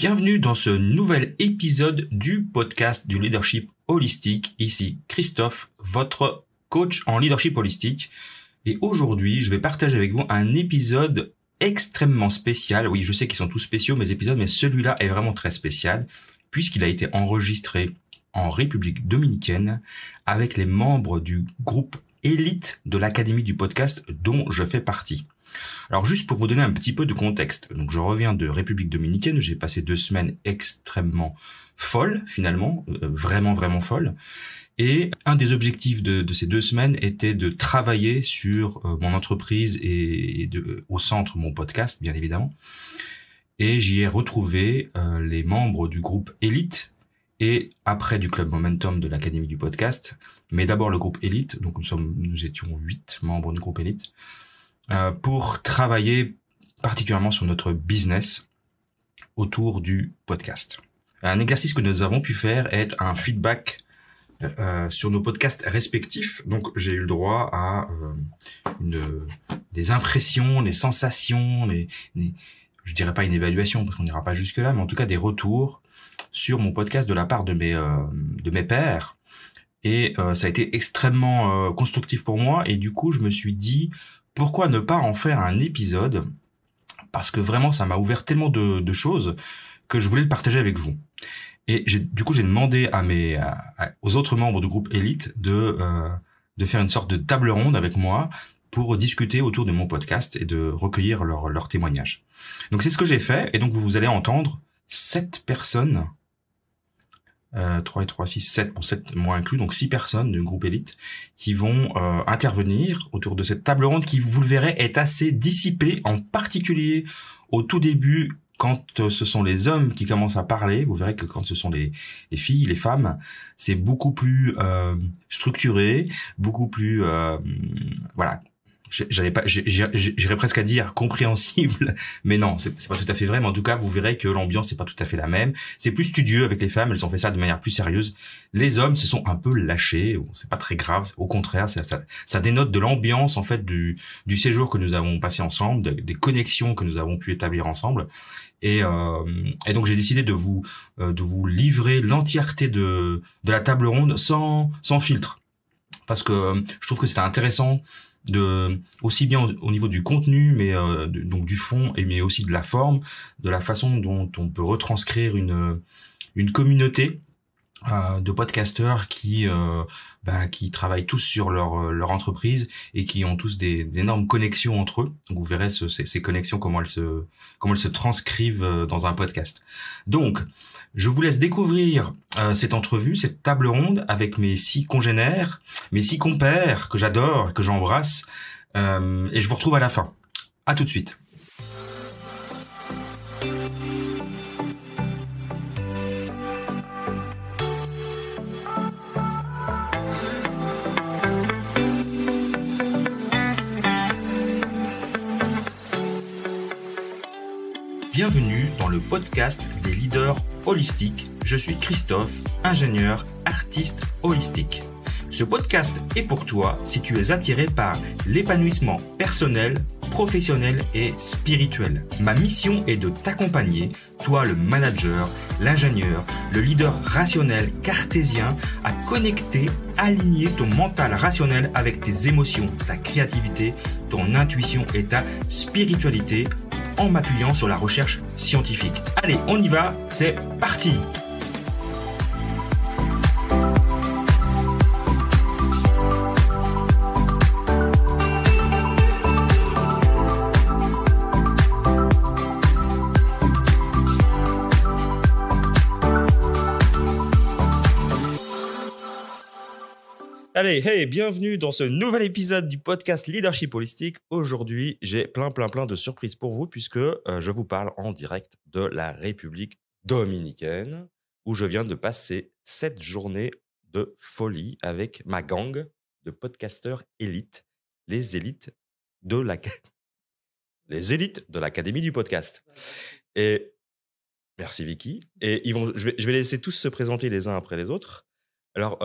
Bienvenue dans ce nouvel épisode du podcast du leadership holistique. Ici Christophe, votre coach en leadership holistique. Et aujourd'hui, je vais partager avec vous un épisode extrêmement spécial. Oui, je sais qu'ils sont tous spéciaux mes épisodes, mais celui-là est vraiment très spécial puisqu'il a été enregistré en République dominicaine avec les membres du groupe élite de l'Académie du podcast dont je fais partie. Alors juste pour vous donner un petit peu de contexte, donc je reviens de République dominicaine, j'ai passé 2 semaines extrêmement folles finalement, vraiment folles, et un des objectifs de ces 2 semaines était de travailler sur mon entreprise et au centre mon podcast bien évidemment, et j'y ai retrouvé les membres du groupe élite et après du club Momentum de l'Académie du podcast, mais d'abord le groupe élite, donc nous étions 8 membres du groupe élite, pour travailler particulièrement sur notre business autour du podcast. Un exercice que nous avons pu faire est un feedback sur nos podcasts respectifs. Donc j'ai eu le droit à des impressions, des sensations, je dirais pas une évaluation parce qu'on n'ira pas jusque là, mais en tout cas des retours sur mon podcast de la part de mes pairs. Et ça a été extrêmement constructif pour moi. Et du coup, je me suis dit, pourquoi ne pas en faire un épisode? Parce que vraiment, ça m'a ouvert tellement de choses que je voulais le partager avec vous. Et du coup, j'ai demandé aux autres membres du groupe Elite de faire une sorte de table ronde avec moi pour discuter autour de mon podcast et de recueillir leurs témoignages. Donc, c'est ce que j'ai fait. Et donc, vous allez entendre 7 personnes, 3 et 3, 6, 7, pour 7 moi inclus, donc 6 personnes du groupe élite qui vont intervenir autour de cette table ronde qui, vous le verrez, est assez dissipée, en particulier au tout début quand ce sont les hommes qui commencent à parler. Vous verrez que quand ce sont les filles, les femmes, c'est beaucoup plus structuré, beaucoup plus voilà. J'irais presque à dire compréhensible, mais non, c'est pas tout à fait vrai. Mais en tout cas, vous verrez que l'ambiance c'est pas tout à fait la même. C'est plus studieux avec les femmes, elles ont fait ça de manière plus sérieuse. Les hommes se sont un peu lâchés. Bon, c'est pas très grave. Au contraire, ça dénote de l'ambiance en fait du séjour que nous avons passé ensemble, des connexions que nous avons pu établir ensemble. Et donc j'ai décidé de vous livrer l'entièreté de la table ronde sans filtre, parce que je trouve que c'était intéressant aussi bien au niveau du contenu, mais donc du fond, mais aussi de la forme, de la façon dont on peut retranscrire une communauté de podcasteurs qui travaillent tous sur leur entreprise et qui ont tous d'énormes connexions entre eux. Donc vous verrez ces connexions comment elles se transcrivent dans un podcast. Donc je vous laisse découvrir cette entrevue, cette table ronde avec mes 6 congénères, mes 6 compères que j'adore, que j'embrasse, et je vous retrouve à la fin. À tout de suite. Bienvenue dans le podcast des leaders holistiques. Je suis Christophe, ingénieur, artiste holistique. Ce podcast est pour toi si tu es attiré par l'épanouissement personnel, professionnel et spirituel. Ma mission est de t'accompagner, toi le manager, l'ingénieur, le leader rationnel cartésien, à connecter, aligner ton mental rationnel avec tes émotions, ta créativité, ton intuition et ta spiritualité, en m'appuyant sur la recherche scientifique. Allez, on y va, c'est parti! Allez, hey, bienvenue dans ce nouvel épisode du podcast Leadership Holistique. Aujourd'hui, j'ai plein de surprises pour vous puisque je vous parle en direct de la République dominicaine où je viens de passer 7 journées de folie avec ma gang de podcasteurs élites, les élites de l'Académie du podcast. Et merci Vicky. Et je vais les laisser tous se présenter les uns après les autres. Alors,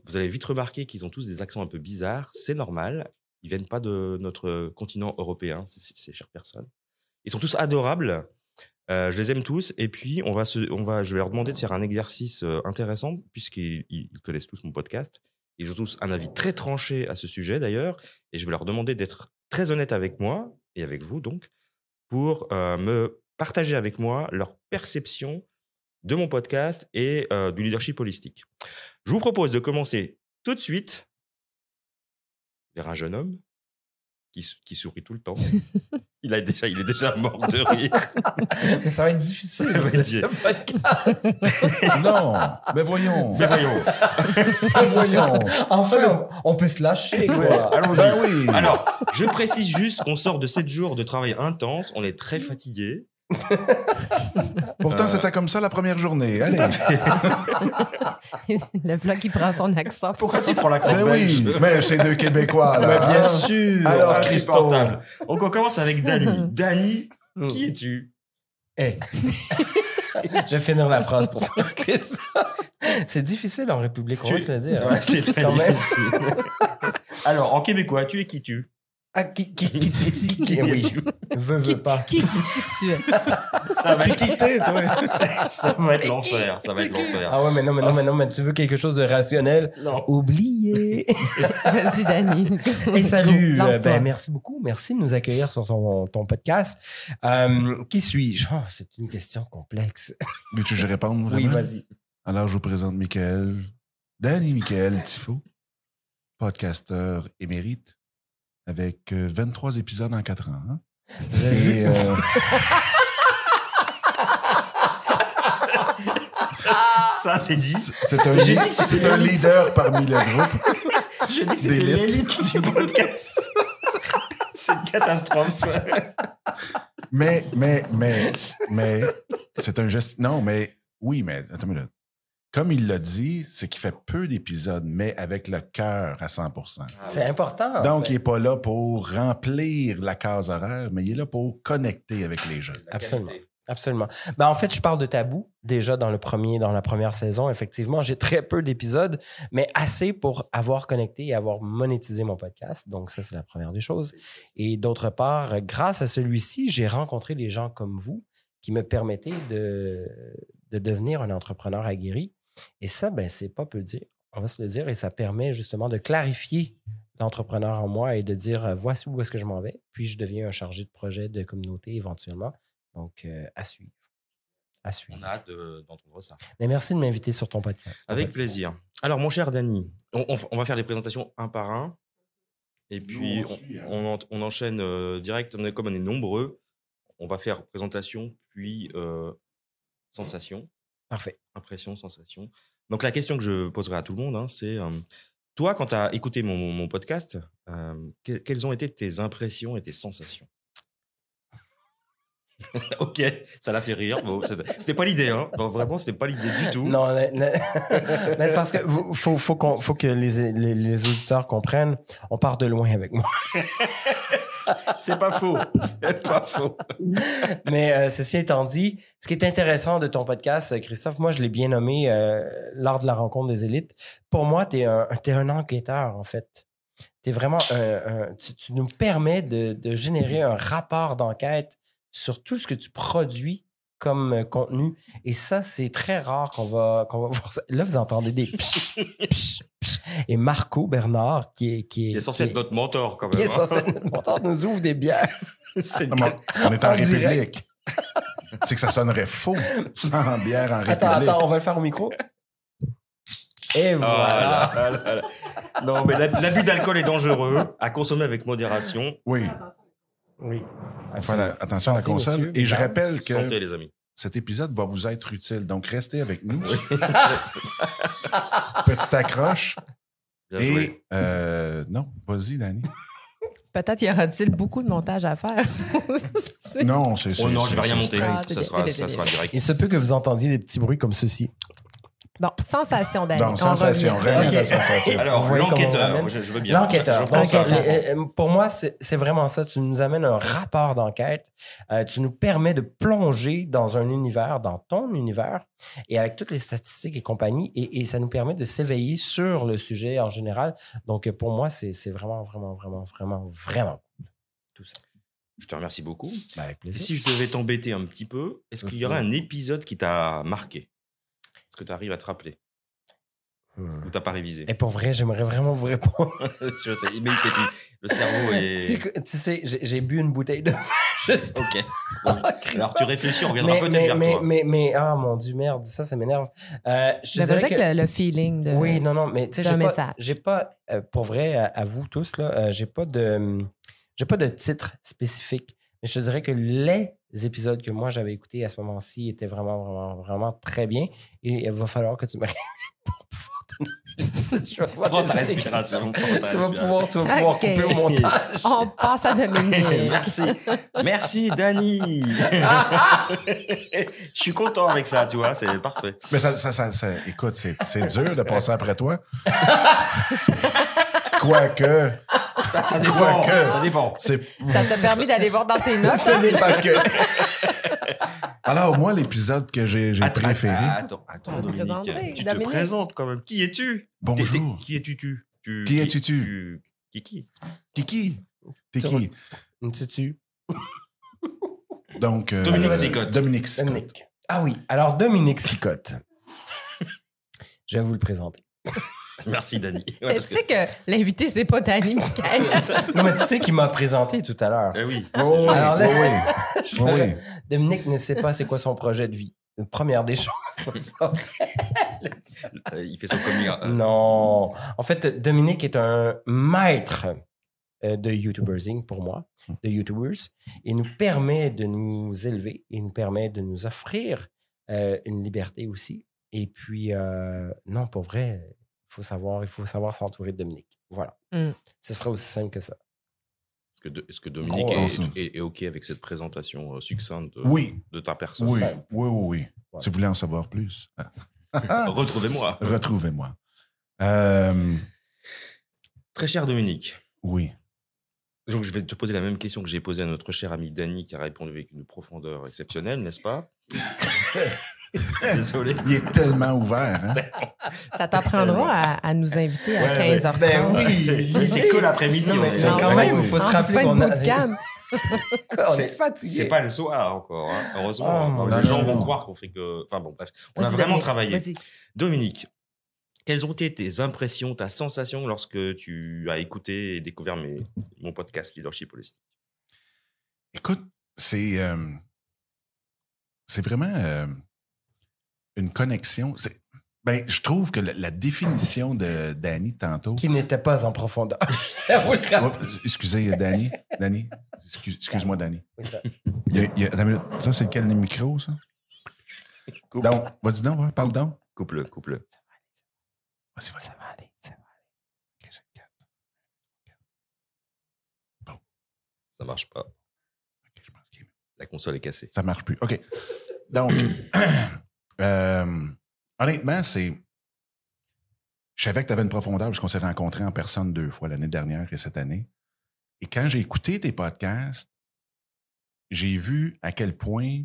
vous allez vite remarquer qu'ils ont tous des accents un peu bizarres. C'est normal. Ils viennent pas de notre continent européen, ces chères personnes. Ils sont tous adorables. Je les aime tous. Et puis, je vais leur demander de faire un exercice intéressant, puisqu'ils connaissent tous mon podcast. Ils ont tous un avis très tranché à ce sujet, d'ailleurs. Et je vais leur demander d'être très honnêtes avec moi, et avec vous, donc, pour me partager avec moi leur perception de mon podcast et du leadership holistique. Je vous propose de commencer tout de suite vers un jeune homme qui sourit tout le temps. Il est déjà mort de rire. Mais ça va être difficile, ce podcast. Non, mais voyons. Enfin, on peut se lâcher, quoi. Allons-y. Ben oui. Alors, je précise juste qu'on sort de 7 jours de travail intense. On est très fatigué. Pourtant, c'était comme ça la première journée. Allez. Le vlog qui prend son accent. Pourquoi tu prends l'accent Mais belge? oui, mais c'est deux Québécois, là. Mais bien hein. sûr. Alors, Christo. Insupportable. Donc, on commence avec Dany. Dany, qui es-tu? Hey. Je vais finir la phrase pour toi, Christ. C'est difficile en République, on va se le dire. Ouais, c'est très Quand même. difficile. Alors, en québécois, tu es qui tu? Ah, qui oui. Veux pas. Qui dis-tu que tu es? Ça va être, Quitté, toi. ça va être l'enfer. Ça va être l'enfer. Ah ouais, mais non, mais tu veux quelque chose de rationnel? Non. Oubliez. Vas-y, Dany. Et salut. Go, lance-toi. Merci beaucoup. Merci de nous accueillir sur ton podcast. Qui suis-je? Oh, c'est une question complexe. Veux-tu que je réponde Oui, vraiment? vas-y. Alors, je vous présente Dany Michael Tifo, podcasteur émérite, avec 23 épisodes en 4 ans. Hein? Et, Ça, c'est dit. c'est un, J'ai dit que c'était c'est un l'élite. leader parmi le groupe. J'ai dit que c'était D'élite. l'élite du podcast. C'est une catastrophe. Mais, c'est un geste. Non, mais, oui, mais, attends une minute. Comme il l'a dit, c'est qu'il fait peu d'épisodes, mais avec le cœur à 100%. C'est important. en Donc, fait. il n'est pas là pour remplir la case horaire, mais il est là pour connecter avec les gens. Absolument. Absolument. Ben, en fait, je parle de tabou déjà dans la première saison. Effectivement, j'ai très peu d'épisodes, mais assez pour avoir connecté et avoir monétisé mon podcast. Donc, ça, c'est la première des choses. Et d'autre part, grâce à celui-ci, j'ai rencontré des gens comme vous qui me permettaient de devenir un entrepreneur aguerri. Et ça, ben, c'est pas peu le dire. On va se le dire. Et ça permet justement de clarifier l'entrepreneur en moi et de dire voici où est-ce que je m'en vais. Puis, je deviens un chargé de projet de communauté éventuellement. Donc, à suivre. À suivre. On a hâte d'entendre ça. Mais merci de m'inviter sur ton podcast. Avec plaisir. Alors, mon cher Dany, on va faire les présentations un par un. Et puis, on enchaîne direct. Comme on est nombreux, on va faire présentation, puis sensation. Parfait. Impression, sensation. Donc, la question que je poserai à tout le monde, hein, c'est toi, quand tu as écouté mon podcast, quelles ont été tes impressions et tes sensations? Ok, ça l'a fait rire. Bon, c'était pas l'idée, hein. Bon, vraiment, c'était pas l'idée du tout. Non, mais c'est parce que faut que les auditeurs comprennent. On part de loin avec moi. C'est pas faux. C'est pas faux. Mais ceci étant dit, ce qui est intéressant de ton podcast, Christophe, moi, je l'ai bien nommé lors de la rencontre des élites. Pour moi, t'es un enquêteur, en fait. T'es vraiment tu nous permets de générer un rapport d'enquête sur tout ce que tu produis comme contenu. Et ça, c'est très rare qu'on va voir ça. Là, vous entendez des psh, psh, psh. Et Marco Bernard, qui Il est censé être notre mentor, quand qui même. est censé être notre mentor, nous ouvre des bières. C'est Non, mais on est en En direct. République. C'est que ça sonnerait faux sans bière en République. Attends, on va le faire au micro. Et voilà. Voilà. Non, mais l'abus d'alcool est dangereux, à consommer avec modération. Oui, Oui. voilà, attention à la Santé, console. messieurs, Et je mesdames. rappelle que Santé, les amis. cet épisode va vous être utile. Donc, restez avec nous. Petite accroche. Bien joué. Et non, vas-y, Dany. Peut-être y aura-t-il beaucoup de montage à faire. Non, c'est Oh non, je vais rien monter. straight. Ah, Ça sera direct. Il se peut que vous entendiez des petits bruits comme ceci. Bon, sensation, Dany. Bon, sensation. On revient. Reviens à la Ok. sensation. Alors, Vous voyez comment on l'enquêteur, ramène? je veux bien. L'enquêteur. Je prends ça. Donc, pour moi, c'est vraiment ça. Tu nous amènes un rapport d'enquête. Tu nous permets de plonger dans un univers, dans ton univers, et avec toutes les statistiques et compagnie, et ça nous permet de s'éveiller sur le sujet en général. Donc, pour moi, c'est vraiment, vraiment, vraiment, vraiment, vraiment cool. Tout ça. Je te remercie beaucoup. Ben, avec Et plaisir. si je devais t'embêter un petit peu, est-ce qu'il y aurait un épisode qui t'a marqué? Est-ce que tu arrives à te rappeler? Ou t'as pas révisé? Et pour vrai, j'aimerais vraiment vous répondre. Je sais, mais c'est tout. Le cerveau est... Tu sais, j'ai bu une bouteille de vin. Juste... Ok. Bon. Alors tu réfléchis, on reviendra peut-être vers toi. mais, ah mon Dieu, merde, ça m'énerve. Je te Mais dirais c'est que... le feeling de. Oui, non, mais tu sais, d'un message. j'ai pas pour vrai, à vous tous, là, j'ai pas de titre spécifique. Mais je te dirais que les épisodes que moi j'avais écoutés à ce moment-ci étaient vraiment, vraiment, vraiment très bien. Et il va falloir que tu me pour pouvoir te Prends ta respiration. Tu vas pouvoir Ok. couper au montage. On passe à Dominique. Merci. Merci, Dani. Je suis content avec ça, tu vois, c'est parfait. Mais écoute, c'est dur de passer après toi. Quoique, Ça dépend. Quoique. Ça dépend. c'est. Ça t'a permis d'aller voir dans tes notes. Ce n'est pas que. Alors, moi, l'épisode que j'ai préféré. Attends, On va te Dominique. présenter, Tu Dominique. te présentes quand même. Qui es-tu? Bonjour. Qui es-tu? Qui es-tu? Qui? Kiki. T'es qui? Une tutu. Donc. Dominique Sicotte. Dominique Sicotte. Dominique. Ah oui, alors Dominique Sicotte. Je vais vous le présenter. Merci, Dani. Ouais, Mais parce tu sais que l'invité, c'est pas Dani Michael. Non, mais tu sais qu'il m'a présenté tout à l'heure. Oui. Oui, oui, Alors là- oui, Je oui. ferais- Dominique ne sait pas c'est quoi son projet de vie. Une première des choses. c'est pas vrai. Il fait son coming. Non. En fait, Dominique est un maître de YouTubersing pour moi, de YouTubers. Il nous permet de nous élever. Il nous permet de nous offrir une liberté aussi. Et puis, non, pour vrai, il faut savoir s'entourer de Dominique. Voilà. Mm. Ce sera aussi simple que ça. Est-ce que Dominique Gros est OK avec cette présentation succincte Oui, de ta personne? oui, Enfin, oui. voilà. Si vous voulez en savoir plus, Retrouvez-moi. retrouvez-moi. Très cher Dominique. Oui. Donc, je vais te poser la même question que j'ai posée à notre cher ami Dani, qui a répondu avec une profondeur exceptionnelle, n'est-ce pas? Désolé. Il est tellement ouvert, hein? Ça t'apprendra à nous inviter à Ouais, 15h30. Ben oui. Mais c'est que l'après-midi. Non, mais on est- c'est quand Non, même, oui. il faut se On rappeler fait qu'on une a... bootcamp. On est fatigué. C'est pas le soir encore, hein. Heureusement. Oh, les non, gens non, vont non. croire qu'on fait que... Enfin bon, bref. On a Vas-y, vraiment Dominique, travaillé. Vas-y. Dominique, quelles ont été tes impressions, ta sensation lorsque tu as écouté et découvert mon podcast Leadership Holistique? Écoute, c'est vraiment une connexion. Ben, je trouve que la définition de Danny tantôt. Qui n'était pas en profondeur. Je tiens à vous le rappeler. Oh, excusez, Danny. Excuse-moi, Danny. Oui, ça. Attends une minute. Ça, c'est quel micro, ça? Coupe. Donc, vas-y donc, ouais, parle donc. Coupe-le. Vas-y, vas-y. Ça va aller, ça va aller. Ok, c'est le 4. Ça marche pas. Ok, je pense qu'il est- La console est cassée. Ça marche plus. OK. Donc, honnêtement, je savais que tu avais une profondeur parce qu'on s'est rencontrés en personne 2 fois, l'année dernière et cette année. Et quand j'ai écouté tes podcasts, j'ai vu à quel point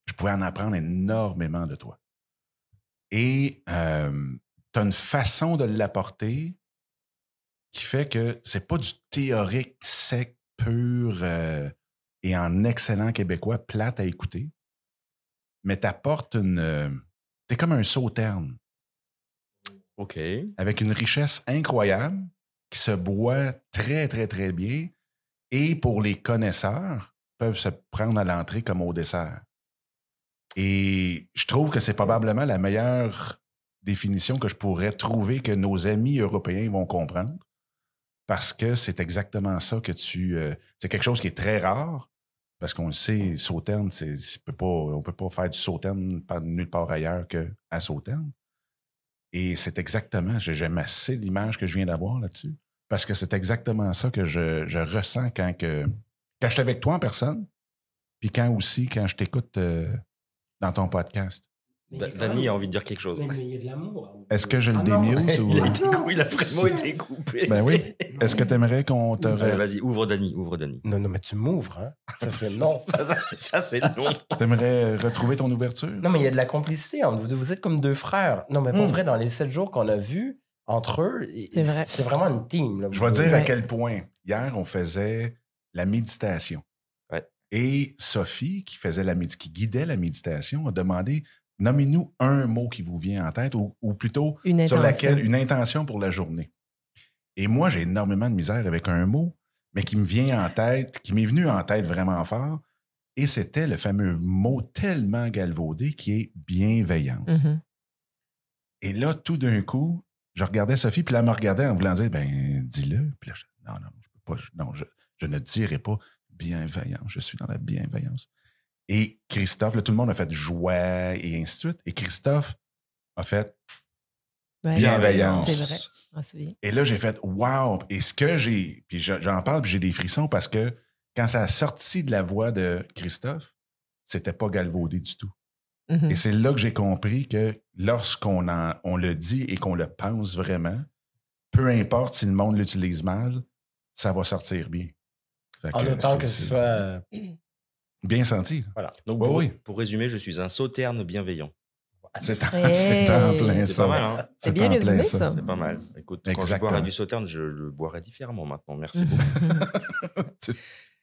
je pouvais en apprendre énormément de toi. Et tu as une façon de l'apporter qui fait que c'est pas du théorique sec, pur et en excellent québécois, plate à écouter, mais t'apportes t'es comme un sauterne OK. avec une richesse incroyable qui se boit très, très, très bien et pour les connaisseurs, peuvent se prendre à l'entrée comme au dessert. Et je trouve que c'est probablement la meilleure définition que je pourrais trouver que nos amis européens vont comprendre parce que c'est exactement ça que c'est quelque chose qui est très rare parce qu'on le sait, Sauternes, on peut pas faire du Sauternes nulle part ailleurs qu'à Sauternes. Et c'est exactement, j'aime assez l'image que je viens d'avoir là-dessus parce que c'est exactement ça que je ressens quand je suis avec toi en personne puis quand je t'écoute dans ton podcast. Dani a envie de dire quelque chose. Mais il y a de l'amour. Est-ce que je le Ah non. démute ou... Il a vraiment été coupé. Ben oui. Est-ce que tu aimerais qu'on te... Allez, vas-y, ouvre Dani. Non, mais tu m'ouvres, hein? Ça, c'est non. Ça, c'est non. T'aimerais retrouver ton ouverture? Non, mais il y a de la complicité entre vous. Vous êtes comme deux frères. Non, mais pour vrai, dans les 7 jours qu'on a vus, entre eux, C'est vrai. c'est vraiment une team. Là. Je vais dire à Ouais. quel point. Hier, on faisait la méditation. Et Sophie, qui guidait la méditation, a demandé « Nommez-nous un mot qui vous vient en tête ou plutôt Une sur intention. laquelle une intention pour la journée. » Et moi, j'ai énormément de misère avec un mot, mais qui me vient en tête, qui m'est venu en tête vraiment fort. Et c'était le fameux mot tellement galvaudé qui est « bienveillance ». Mhm. Et là, tout d'un coup, je regardais Sophie, puis là, elle me regardait en voulant dire, ben, dis-le. Puis là, non, je peux pas, non, je ne dirai pas bienveillance. Je suis dans la bienveillance. Et Christophe, là, tout le monde a fait joie et ainsi de suite. Et Christophe a fait Ouais, bienveillance. C'est vrai, je m'en souviens. Et là, j'ai fait wow. Et ce que j'ai, puis j'en parle, puis j'ai des frissons parce que quand ça a sorti de la voix de Christophe, c'était pas galvaudé du tout. Mhm. Et c'est là que j'ai compris que lorsqu'on on le dit et qu'on le pense vraiment, peu importe si le monde l'utilise mal, ça va sortir bien. Fait En autant que c'est ce soit... bien senti. Voilà. Donc, Oui, oui. pour résumer, je suis un sauterne bienveillant. C'est Hey. en plein C'est ça. pas mal, hein? C'est bien en plein résumé, ça. C'est pas mal. Écoute, quand je Exactement. boirais du sauterne, je le boirais différemment maintenant. Merci beaucoup.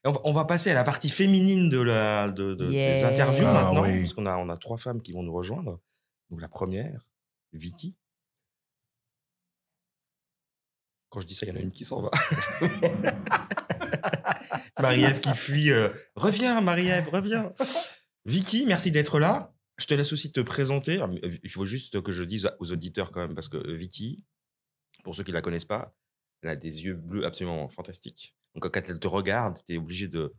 On va passer à la partie féminine des Yeah. interviews Ah, maintenant, oui. parce qu'on a 3 femmes qui vont nous rejoindre. Donc la première, Vicky. Quand je dis ça, il y en a une qui s'en va. Marie-Ève qui fuit. Reviens, Marie-Ève, reviens. Vicky, merci d'être là. Je te laisse aussi te présenter. Alors, il faut juste que je dise aux auditeurs quand même, parce que Vicky, pour ceux qui ne la connaissent pas, elle a des yeux bleus absolument fantastiques. Donc quand elle te regarde, tu es obligé de...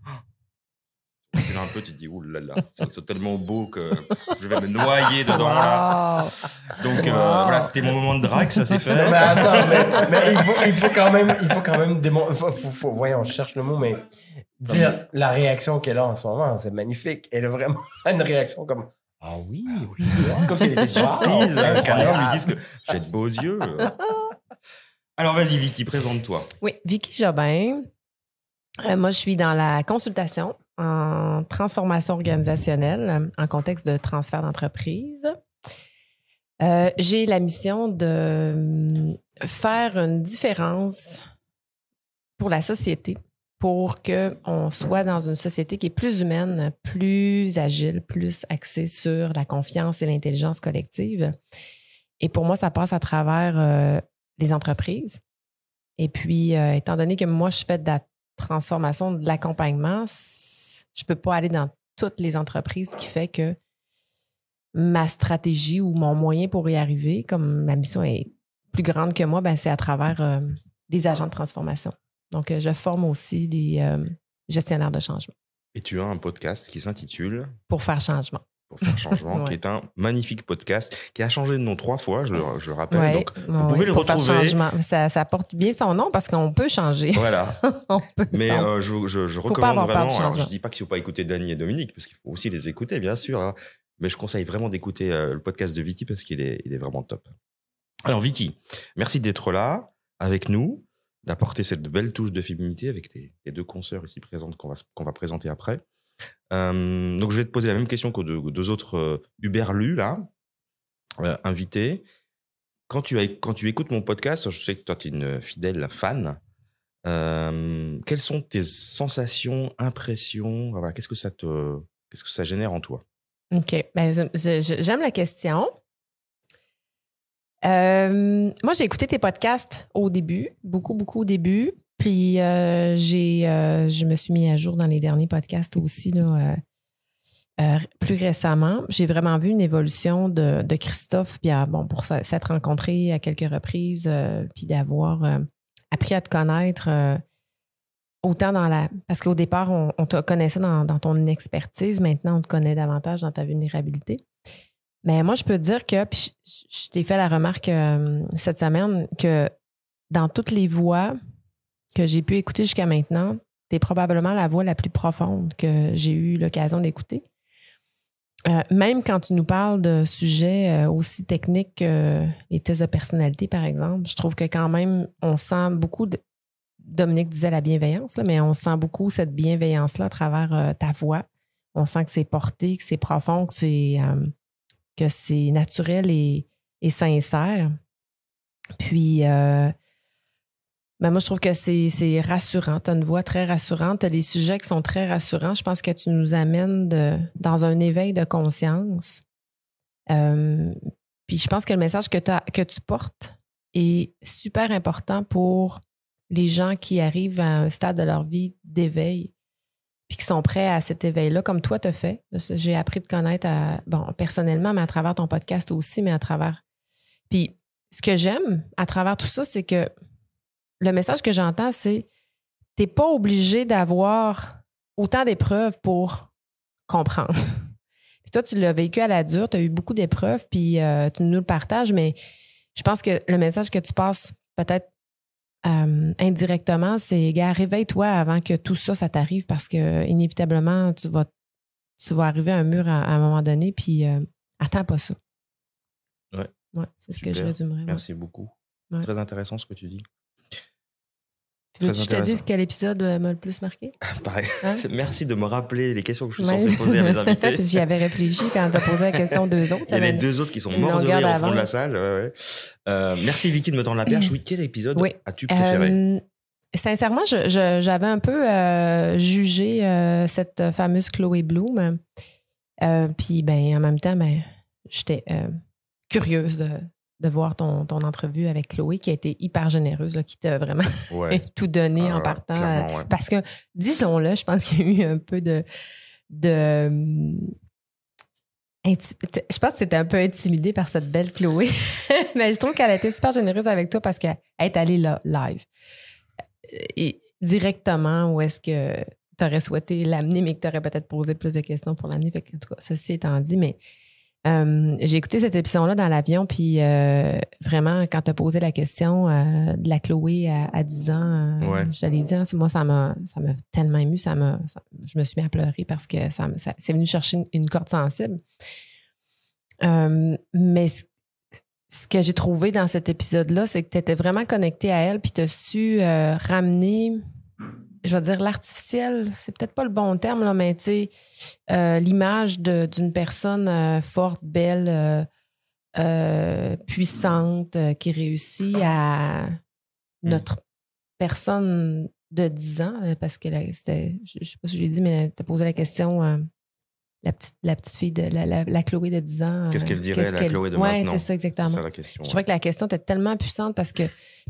Tu un peu, tu te dis, ouh là là, c'est tellement beau que je vais me noyer dedans. Là. Wow. Donc Wow. voilà, c'était mon moment de drague, ça s'est fait. Non, mais attends, mais il faut quand même voyons, je cherche le mot, mais dire la réaction qu'elle a en ce moment, c'est magnifique. Elle a vraiment une réaction comme ah oui, comme si elle était surprise. Surprise, quand Incroyable. même, lui disent que j'ai de beaux yeux. Alors vas-y, Vicky, présente-toi. Oui, Vicky Jobin. Moi, je suis dans la consultation en transformation organisationnelle en contexte de transfert d'entreprise. J'ai la mission de faire une différence pour la société, pour qu'on soit dans une société qui est plus humaine, plus agile, plus axée sur la confiance et l'intelligence collective. Et pour moi, ça passe à travers les entreprises. Et puis, étant donné que moi, je fais de la transformation, de l'accompagnement, je ne peux pas aller dans toutes les entreprises, ce qui fait que ma stratégie ou mon moyen pour y arriver, comme ma mission est plus grande que moi, ben, c'est à travers les agents de transformation. Donc, je forme aussi des gestionnaires de changement. Et tu as un podcast qui s'intitule Pour faire changement. Pour faire changement, Ouais. qui est un magnifique podcast qui a changé de nom 3 fois, je le rappelle. Ouais, Donc, vous pouvez le pour faire retrouver. changement. Ça porte bien son nom parce qu'on peut changer. Voilà. On peut Mais changer. je pas recommande avoir peur vraiment. du Alors, changement. je dis pas qu'il faut pas écouter Dany et Dominique, parce qu'il faut aussi les écouter, bien sûr. Hein. Mais je conseille vraiment d'écouter le podcast de Vicky parce qu'il est vraiment top. Alors, Vicky, merci d'être là avec nous, d'apporter cette belle touche de féminité avec tes 2 consoeurs ici présentes qu'on va présenter après. Donc, je vais te poser la même question qu'aux 2 autres Uberlus, là, invités. Quand tu écoutes mon podcast, je sais que toi, tu es une fidèle fan. Quelles sont tes sensations, impressions? Voilà, qu'est-ce que ça génère en toi? OK. Ben, j'aime la question. Moi, j'ai écouté tes podcasts au début, beaucoup au début. Puis, je me suis mis à jour dans les derniers podcasts aussi, là, plus récemment. J'ai vraiment vu une évolution de Christophe, puis pour s'être rencontrés à quelques reprises, puis d'avoir appris à te connaître autant parce qu'au départ, on te connaissait dans ton expertise. Maintenant, on te connaît davantage dans ta vulnérabilité. Mais moi, je peux dire que, puis je t'ai fait la remarque cette semaine, que dans toutes les voix que j'ai pu écouter jusqu'à maintenant, tu es probablement la voix la plus profonde que j'ai eu l'occasion d'écouter. Même quand tu nous parles de sujets aussi techniques que les tests de personnalité, par exemple, je trouve que quand même, on sent beaucoup Dominique disait la bienveillance, là, mais on sent beaucoup cette bienveillance-là à travers ta voix. On sent que c'est porté, que c'est profond, que c'est naturel et sincère. Puis, Ben moi, je trouve que c'est rassurant. Tu as une voix très rassurante. Tu as des sujets qui sont très rassurants. Je pense que tu nous amènes dans un éveil de conscience. Puis je pense que le message que tu portes est super important pour les gens qui arrivent à un stade de leur vie d'éveil puis qui sont prêts à cet éveil-là, comme toi t'as fait. J'ai appris de connaître, personnellement, mais à travers ton podcast aussi, mais à travers... Puis ce que j'aime à travers tout ça, c'est que le message que j'entends, c'est t'es pas obligé d'avoir autant d'épreuves pour comprendre. Puis toi, tu l'as vécu à la dure, tu as eu beaucoup d'épreuves, puis tu nous le partages, mais je pense que le message que tu passes peut-être indirectement, c'est, gars, réveille-toi avant que tout ça, ça t'arrive, parce que inévitablement, tu vas arriver à un mur à un moment donné, puis attends pas ça. Ouais, c'est ce que je résumerais. Merci beaucoup. Ouais. Très intéressant ce que tu dis. Veux-tu que je te dise quel épisode m'a le plus marqué? Pareil. Hein? Merci de me rappeler les questions que je suis censé poser à mes invités. Puis j'y avais réfléchi quand tu as posé la question aux deux autres. Il y a les deux autres qui sont morts de rire au fond de la salle. Ouais. Merci Vicky de me tendre la perche. Oui, quel épisode as-tu préféré? Sincèrement, j'avais un peu jugé cette fameuse Chloé Bloom. Puis en même temps, j'étais curieuse de voir ton entrevue avec Chloé, qui a été hyper généreuse, là, qui t'a vraiment tout donné en partant. Parce que, disons-le, je pense qu'il y a eu un peu de je pense que c'était un peu intimidé par cette belle Chloé. Mais je trouve qu'elle a été super généreuse avec toi parce qu'elle est allée là, live. Et directement, où est-ce que tu aurais souhaité l'amener, mais que tu aurais peut-être posé plus de questions pour l'amener. Fait que, en tout cas, ceci étant dit, mais j'ai écouté cette émission-là dans l'avion, puis vraiment, quand tu as posé la question de la Chloé à 10 ans, je l'ai dit, moi, ça m'a tellement émue, je me suis mis à pleurer parce que c'est venu chercher une corde sensible. Mais ce que j'ai trouvé dans cet épisode-là, c'est que tu étais vraiment connecté à elle, puis tu as su ramener... Je vais dire l'artificiel, c'est peut-être pas le bon terme, là, mais tu sais, l'image d'une personne forte, belle, puissante, qui réussit à notre personne de 10 ans, parce que c'était, je sais pas si je l'ai dit, mais tu as posé la question, la petite fille, la Chloé de 10 ans. Qu'est-ce qu'elle dirait, la Chloé de maintenant? Oui, c'est ça, exactement. C'est ça la question. Je trouvais que la question était tellement puissante parce que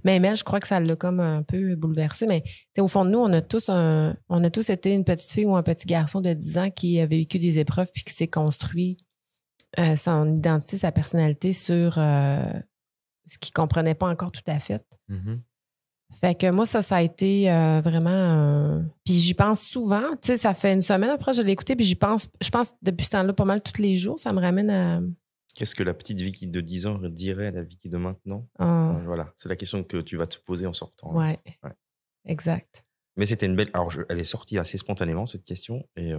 même elle, je crois que ça l'a comme un peu bouleversée. Mais au fond de nous, on a tous été une petite fille ou un petit garçon de 10 ans qui a vécu des épreuves puis qui s'est construit son identité, sa personnalité sur ce qu'il ne comprenait pas encore tout à fait. Mm-hmm. Fait que moi, ça a été vraiment... Puis j'y pense souvent. Tu sais, ça fait une semaine après, je l'ai écouté, puis je pense depuis ce temps-là pas mal tous les jours. Ça me ramène à... Qu'est-ce que la petite Vicky de 10 ans dirait à la Vicky de maintenant? Voilà, c'est la question que tu vas te poser en sortant. Ouais. Exact. Mais c'était une belle... Alors, elle est sortie assez spontanément, cette question. Et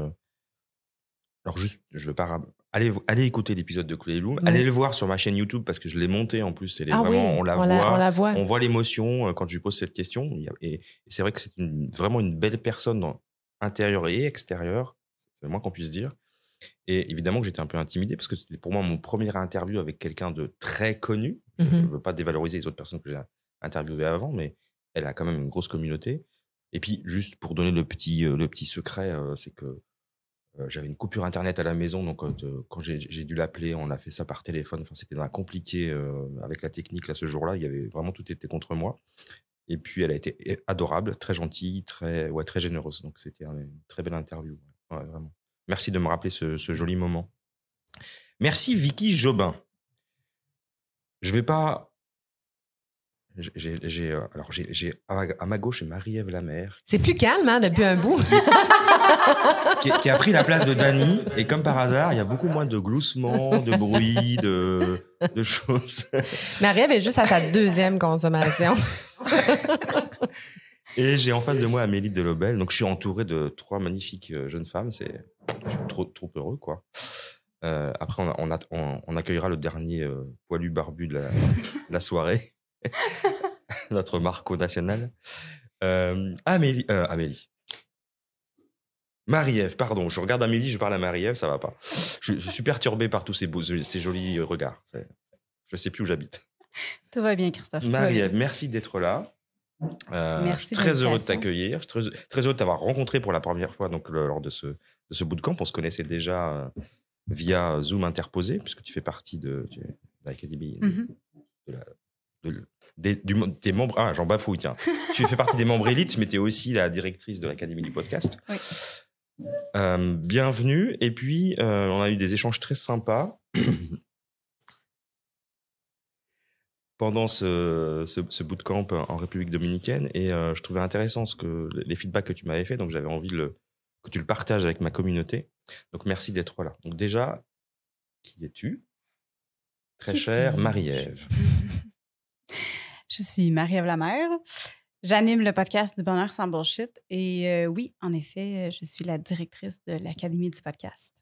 alors, juste, je pars... Allez écouter l'épisode de Chloé Bloom. Allez le voir sur ma chaîne YouTube parce que je l'ai monté en plus. On la voit. On voit l'émotion quand je lui pose cette question. Et c'est vrai que c'est vraiment une belle personne intérieure et extérieure. C'est le moins qu'on puisse dire. Et évidemment que j'étais un peu intimidé parce que c'était pour moi mon premier interview avec quelqu'un de très connu. Je ne veux pas dévaloriser les autres personnes que j'ai interviewées avant, mais elle a quand même une grosse communauté. Et puis, juste pour donner le petit secret, c'est que j'avais une coupure Internet à la maison, donc quand j'ai dû l'appeler, on a fait ça par téléphone. Enfin, c'était compliqué avec la technique. Là, ce jour-là, il y avait vraiment tout été contre moi. Et puis, elle a été adorable, très gentille, très généreuse. Donc, c'était une très belle interview. Ouais, vraiment. Merci de me rappeler ce joli moment. Merci Vicky Jobin. Je vais pas... J'ai à ma gauche, j'ai Marie-Ève Lamère. C'est plus calme, hein, depuis un bout. qui a pris la place de Dany. Et comme par hasard, il y a beaucoup moins de gloussements, de bruit, de choses. Marie-Ève est juste à sa deuxième consommation. Et j'ai en face de moi Amélie Delobel. Donc, je suis entouré de 3 magnifiques jeunes femmes. Je suis trop heureux, quoi. Après, on accueillera le dernier poilu barbu de la soirée. Notre Marco national. Amélie. Marie-Ève, pardon. Je regarde Amélie, je parle à Marie-Ève, ça va pas. Je suis perturbé par tous ces jolis regards. Je sais plus où j'habite. Tout va bien, Christophe. Marie-Ève, merci d'être là. Merci Je suis très heureux de l'invitation. t'accueillir. Je suis très heureux de t'avoir rencontré pour la première fois donc, lors de ce bootcamp. On se connaissait déjà via Zoom interposé, puisque tu fais partie de l'Académie. Mhm. Tes membres. Ah, j'en bafouille, tiens. Tu fais partie des membres élites, mais tu es aussi la directrice de l'Académie du podcast. Oui. Bienvenue. Et puis, on a eu des échanges très sympas pendant ce bootcamp en République dominicaine. Et je trouvais intéressant les feedbacks que tu m'avais fait. Donc, j'avais envie que tu le partages avec ma communauté. Donc, merci d'être là. Donc, déjà, qui es-tu? Très chère Marie-Ève. Je suis Marie-Ève Lamère. J'anime le podcast du Bonheur sans bullshit. Et oui, en effet, je suis la directrice de l'Académie du podcast.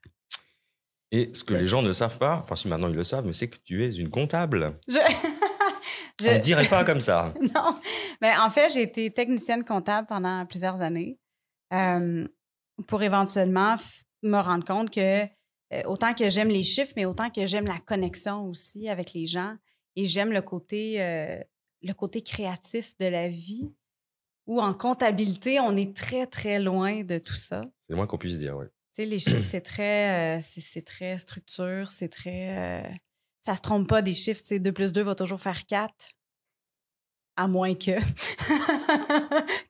Et ce que les gens ne savent pas, enfin si maintenant ils le savent, mais c'est que tu es une comptable. On ne dirait pas comme ça. Non, mais en fait, j'ai été technicienne comptable pendant plusieurs années pour éventuellement me rendre compte que autant que j'aime les chiffres, mais autant que j'aime la connexion aussi avec les gens et j'aime le côté créatif de la vie où en comptabilité, on est très, très loin de tout ça. C'est le moins qu'on puisse dire, oui. Tu sais, les chiffres, c'est très structure, c'est très... ça se trompe pas des chiffres. Tu sais, 2 + 2 va toujours faire 4. À moins que.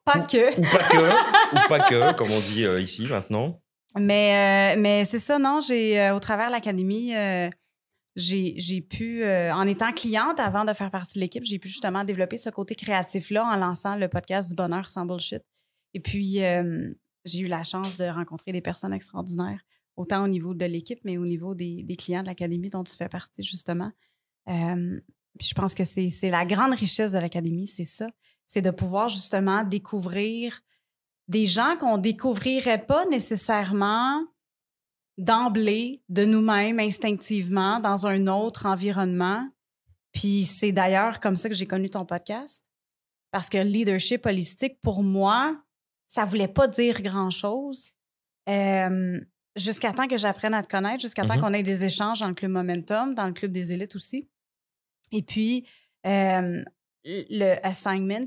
Pas que. Ou pas que, comme on dit ici maintenant. Mais c'est ça, non? Au travers de l'Académie, j'ai pu, en étant cliente avant de faire partie de l'équipe, j'ai pu justement développer ce côté créatif-là en lançant le podcast du Bonheur sans bullshit. Et puis, j'ai eu la chance de rencontrer des personnes extraordinaires, autant au niveau de l'équipe, mais au niveau des clients de l'Académie dont tu fais partie, justement. Puis je pense que c'est la grande richesse de l'Académie, c'est ça. C'est de pouvoir, justement, découvrir des gens qu'on ne découvrirait pas nécessairement d'emblée, de nous-mêmes, instinctivement, dans un autre environnement. Puis c'est d'ailleurs comme ça que j'ai connu ton podcast. Parce que le leadership holistique, pour moi, ça ne voulait pas dire grand-chose. Jusqu'à temps que j'apprenne à te connaître, jusqu'à temps qu'on ait des échanges dans le Club Momentum, dans le Club des élites aussi. Et puis, le assignment,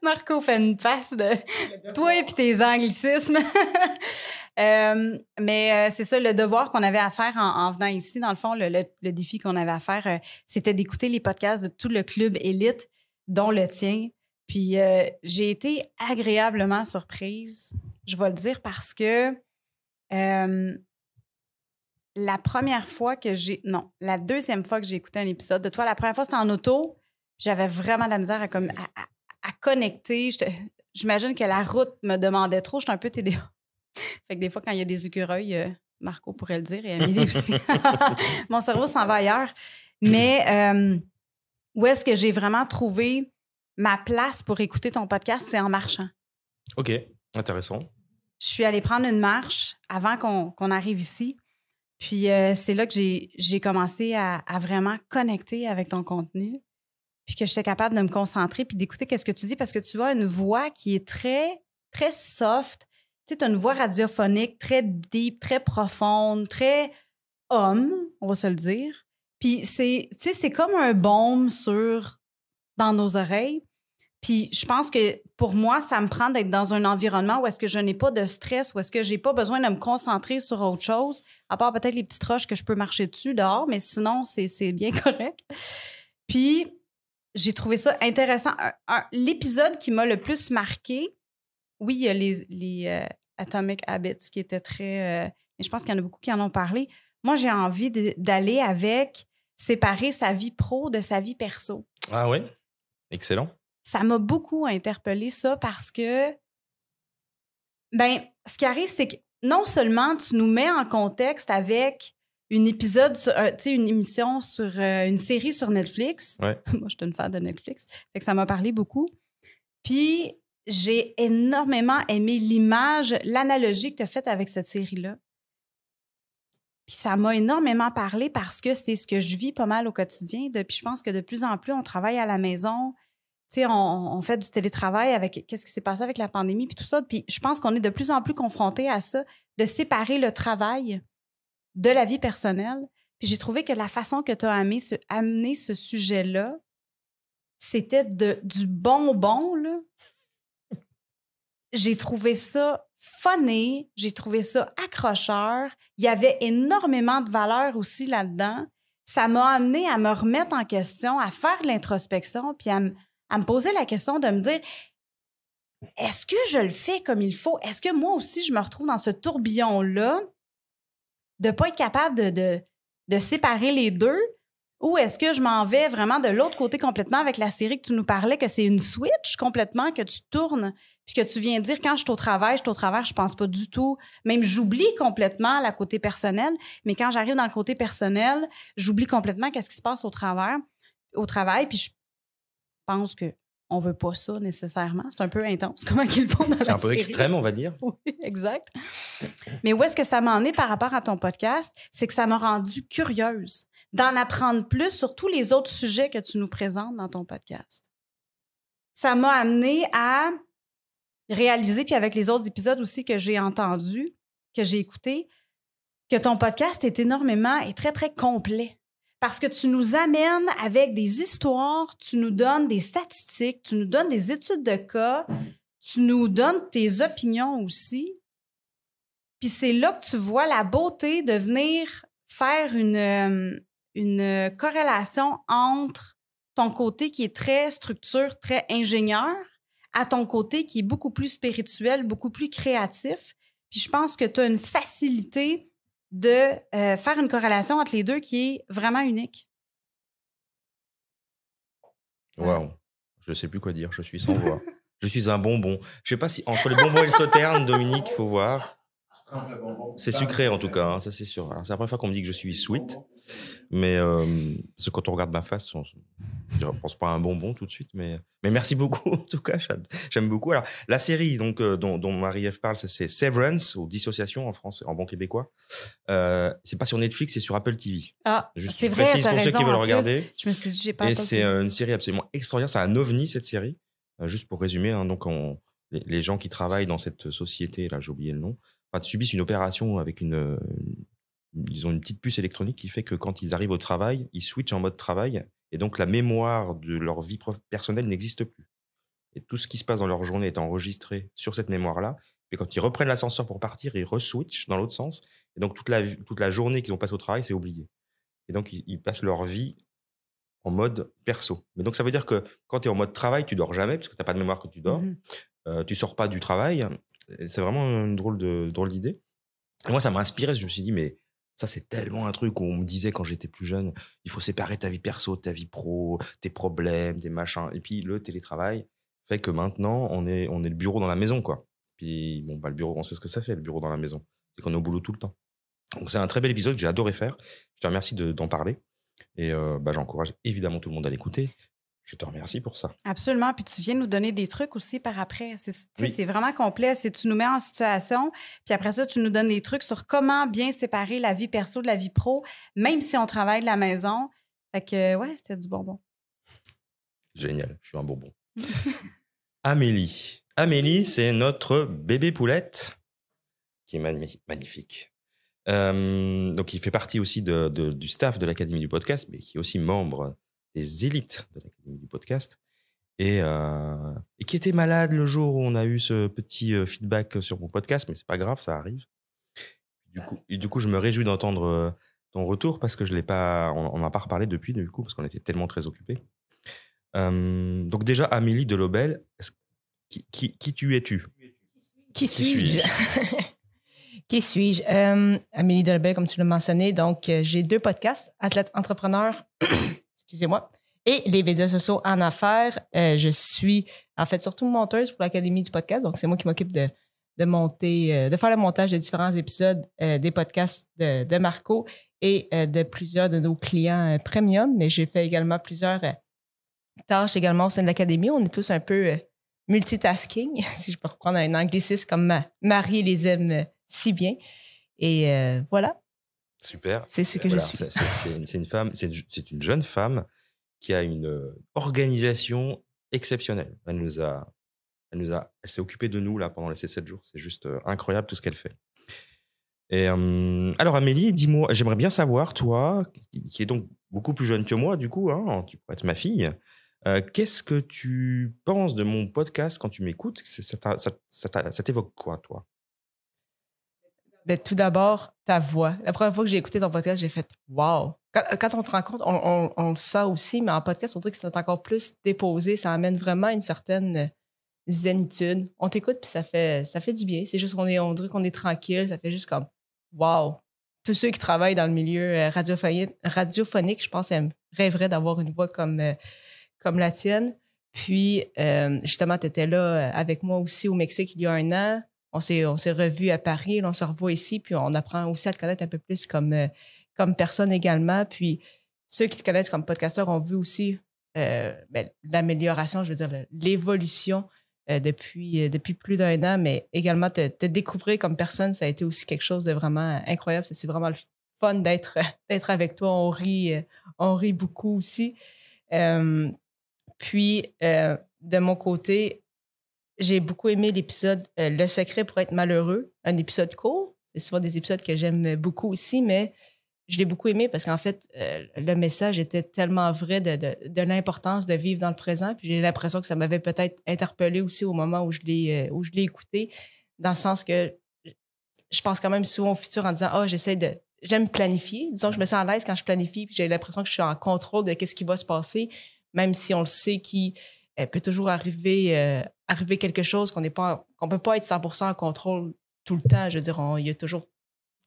Marco fait une face de toi et puis tes anglicismes. Mais c'est ça, le devoir qu'on avait à faire en venant ici. Dans le fond, le défi qu'on avait à faire, c'était d'écouter les podcasts de tout le club élite, dont le tien. Puis j'ai été agréablement surprise, je vais le dire, parce que la deuxième fois que j'ai écouté un épisode de toi, la première fois, c'était en auto. J'avais vraiment de la misère à connecter. J'imagine que la route me demandait trop. J'étais un peu TDA. Fait que des fois, quand il y a des écureuils, Marco pourrait le dire et Amélie aussi. Mon cerveau s'en va ailleurs. Mais où est-ce que j'ai vraiment trouvé ma place pour écouter ton podcast? C'est en marchant. OK, intéressant. Je suis allée prendre une marche avant qu'on arrive ici. Puis c'est là que j'ai commencé à vraiment connecter avec ton contenu, puis que j'étais capable de me concentrer puis d'écouter qu'est-ce que tu dis, parce que tu as une voix qui est très, très soft. Tu sais, tu as une voix radiophonique très deep, très profonde, très homme, on va se le dire. Puis c'est comme un baume dans nos oreilles. Puis je pense que pour moi, ça me prend d'être dans un environnement où est-ce que je n'ai pas de stress, où est-ce que j'ai pas besoin de me concentrer sur autre chose, à part peut-être les petites roches que je peux marcher dessus dehors, mais sinon, c'est bien correct. Puis j'ai trouvé ça intéressant. L'épisode qui m'a le plus marqué, oui, il y a les Atomic Habits qui étaient très... mais je pense qu'il y en a beaucoup qui en ont parlé. Moi, j'ai envie d'aller avec séparer sa vie pro de sa vie perso. Ah oui? Excellent. Ça m'a beaucoup interpellée, ça, parce que, ce qui arrive, c'est que non seulement tu nous mets en contexte avec une émission sur une série sur Netflix. Ouais. Moi, je suis une fan de Netflix. Fait que ça m'a parlé beaucoup. Puis, j'ai énormément aimé l'analogie que tu as faite avec cette série-là. Puis ça m'a énormément parlé parce que c'est ce que je vis pas mal au quotidien. Puis je pense que de plus en plus, on travaille à la maison. Tu sais, on fait du télétravail avec qu'est-ce qui s'est passé avec la pandémie puis tout ça. Puis je pense qu'on est de plus en plus confrontés à ça, de séparer le travail de la vie personnelle. Puis j'ai trouvé que la façon que tu as amené ce sujet-là, c'était du bonbon, là. J'ai trouvé ça funny, j'ai trouvé ça accrocheur. Il y avait énormément de valeur aussi là-dedans. Ça m'a amené à me remettre en question, à faire de l'introspection, puis à me poser la question de me dire, est-ce que je le fais comme il faut? Est-ce que moi aussi, je me retrouve dans ce tourbillon-là de ne pas être capable de séparer les deux? Ou est-ce que je m'en vais vraiment de l'autre côté complètement avec la série que tu nous parlais, que c'est une switch complètement, que tu tournes, puis que tu viens dire quand je suis au travail, je pense pas du tout. Même j'oublie complètement la côté personnel, mais quand j'arrive dans le côté personnel, j'oublie complètement qu'est-ce qui se passe au travail, puis je pense que on veut pas ça nécessairement. C'est un peu intense, comment qu'ils le font dans la série. C'est un peu extrême, on va dire. Oui, exact. Mais où est-ce que ça m'en est par rapport à ton podcast? C'est que ça m'a rendue curieuse d'en apprendre plus sur tous les autres sujets que tu nous présentes dans ton podcast. Ça m'a amené à réaliser, puis avec les autres épisodes aussi que j'ai entendus, que j'ai écoutés, que ton podcast est énormément et très, très complet. Parce que tu nous amènes avec des histoires, tu nous donnes des statistiques, tu nous donnes des études de cas, tu nous donnes tes opinions aussi. Puis c'est là que tu vois la beauté de venir faire une corrélation entre ton côté qui est très structure, très ingénieur, à ton côté qui est beaucoup plus spirituel, beaucoup plus créatif. Puis je pense que tu as une facilité de faire une corrélation entre les deux qui est vraiment unique. Waouh. Je ne sais plus quoi dire. Je suis sans voix. Je suis un bonbon. Je ne sais pas si entre les bonbons et le sauterne, Dominique, il faut voir. C'est sucré en tout cas, hein, ça c'est sûr. Alors, c'est la première fois qu'on me dit que je suis sweet. Mais quand on regarde ma face, je ne pense pas à un bonbon tout de suite. Mais merci beaucoup en tout cas, Chad. J'aime beaucoup. Alors, la série donc, dont Marie-Ève parle, c'est Severance, ou Dissociation en français, en bon québécois. C'est pas sur Netflix, c'est sur Apple TV. Ah, juste, c'est je vrai, précise t'as pour ceux raison, qui veulent en regarder. plus. Je me suis dit, j'ai pas. Et c'est une série absolument extraordinaire. C'est un ovni, cette série. Juste pour résumer, hein, donc les gens qui travaillent dans cette société, là j'ai oublié le nom, subissent une opération avec ils ont une petite puce électronique qui fait que quand ils arrivent au travail, ils switchent en mode travail et donc la mémoire de leur vie personnelle n'existe plus. Et tout ce qui se passe dans leur journée est enregistré sur cette mémoire-là. Et quand ils reprennent l'ascenseur pour partir, ils re-switchent dans l'autre sens. Et donc toute la journée qu'ils ont passée au travail, c'est oublié. Et donc ils passent leur vie en mode perso. Mais donc ça veut dire que quand tu es en mode travail, tu dors jamais parce que tu n'as pas de mémoire quand tu dors. Tu sors pas du travail. C'est vraiment une drôle d'idée. Et moi, ça m'a inspiré. Je me suis dit, mais ça, c'est tellement un truc où on me disait quand j'étais plus jeune, il faut séparer ta vie perso, ta vie pro, tes problèmes, tes machins. Et puis, le télétravail fait que maintenant, on est le bureau dans la maison, quoi. Puis, bon, le bureau, on sait ce que ça fait, le bureau dans la maison. C'est qu'on est au boulot tout le temps. Donc, c'est un très bel épisode que j'ai adoré faire. Je te remercie d'en parler. Et j'encourage évidemment tout le monde à l'écouter. Je te remercie pour ça. Absolument. Puis tu viens nous donner des trucs aussi par après. C'est vraiment complet. Tu nous mets en situation, puis après ça, tu nous donnes des trucs sur comment bien séparer la vie perso de la vie pro, même si on travaille de la maison. Fait que, ouais, c'était du bonbon. Génial. Je suis un bonbon. Amélie. Amélie, c'est notre bébé poulette qui est magnifique. Donc, il fait partie aussi du staff de l'Académie du podcast, mais qui est aussi membre des élites de l'Académie du podcast et qui était malade le jour où on a eu ce petit feedback sur mon podcast, mais c'est pas grave, ça arrive. Du coup, je me réjouis d'entendre ton retour parce que je l'ai pas, on n'a pas reparlé depuis, du coup, parce qu'on était tellement très occupés. Donc déjà, Amélie Delobel, qui es-tu? Qui suis-je? Qui suis-je? Amélie Delobel, comme tu l'as mentionné. Donc, j'ai 2 podcasts, Athlète Entrepreneur, excusez-moi, et les médias sociaux en affaires. Je suis, en fait, surtout monteuse pour l'Académie du podcast. Donc, c'est moi qui m'occupe de monter, de faire le montage de différents épisodes des podcasts de Marco et de plusieurs de nos clients premium. Mais j'ai fait également plusieurs tâches également au sein de l'Académie. On est tous un peu multitasking, si je peux reprendre un anglicisme comme Marie les aime si bien. Et voilà. Super. C'est ce que je suis. C'est une jeune femme qui a une organisation exceptionnelle. Elle s'est occupée de nous là pendant ces 7 jours. C'est juste incroyable tout ce qu'elle fait. Et alors Amélie, dis-moi, j'aimerais bien savoir, toi, qui est donc beaucoup plus jeune que moi, du coup, hein, tu pourrais être ma fille, qu'est-ce que tu penses de mon podcast quand tu m'écoutes? Ça t'évoque quoi, toi? Ben, tout d'abord, ta voix. La première fois que j'ai écouté ton podcast, j'ai fait « wow ». Quand on te rencontre, on le sent aussi, mais en podcast, on dirait que c'est encore plus déposé. Ça amène vraiment une certaine zénitude. On t'écoute, puis ça fait du bien. C'est juste on dirait qu'on est tranquille. Ça fait juste comme « wow ». Tous ceux qui travaillent dans le milieu radiophonique, je pense, rêveraient d'avoir une voix comme la tienne. Puis, justement, tu étais là avec moi aussi au Mexique il y a 1 an. On s'est revus à Paris, là, on se revoit ici, puis on apprend aussi à te connaître un peu plus comme personne également. Puis ceux qui te connaissent comme podcasteur ont vu aussi l'amélioration, je veux dire, l'évolution depuis plus d'1 an, mais également te découvrir comme personne, ça a été aussi quelque chose de vraiment incroyable. C'est vraiment le fun d'être avec toi. On rit beaucoup aussi. Puis, de mon côté, j'ai beaucoup aimé l'épisode Le secret pour être malheureux, un épisode court. C'est souvent des épisodes que j'aime beaucoup aussi, mais je l'ai beaucoup aimé parce qu'en fait, le message était tellement vrai de l'importance de vivre dans le présent. Puis j'ai l'impression que ça m'avait peut-être interpellée aussi au moment où je l'ai écouté, dans le sens que je pense quand même souvent au futur en disant « j'aime planifier. Disons que je me sens à l'aise quand je planifie, puis j'ai l'impression que je suis en contrôle de ce qui va se passer, même si on le sait qu'il peut toujours arriver quelque chose qu'on peut pas être 100% en contrôle tout le temps. Je veux dire, il y a toujours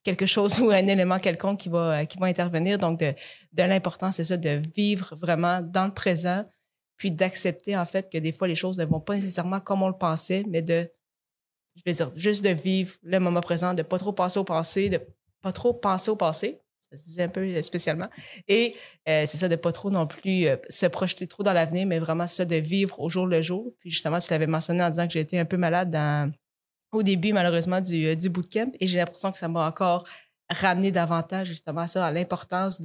quelque chose ou un élément quelconque qui va intervenir. Donc, de l'important, c'est ça, de vivre vraiment dans le présent, puis d'accepter, en fait, que des fois, les choses ne vont pas nécessairement comme on le pensait, mais je veux dire, juste de vivre le moment présent, de pas trop penser au passé, de pas trop penser au passé. Ça se disait un peu spécialement. Et c'est ça, de pas trop non plus se projeter trop dans l'avenir, mais vraiment ça, de vivre au jour le jour. Puis justement, tu l'avais mentionné en disant que j'ai été un peu malade au début, malheureusement, du bootcamp. Et j'ai l'impression que ça m'a encore ramené davantage justement ça, à l'importance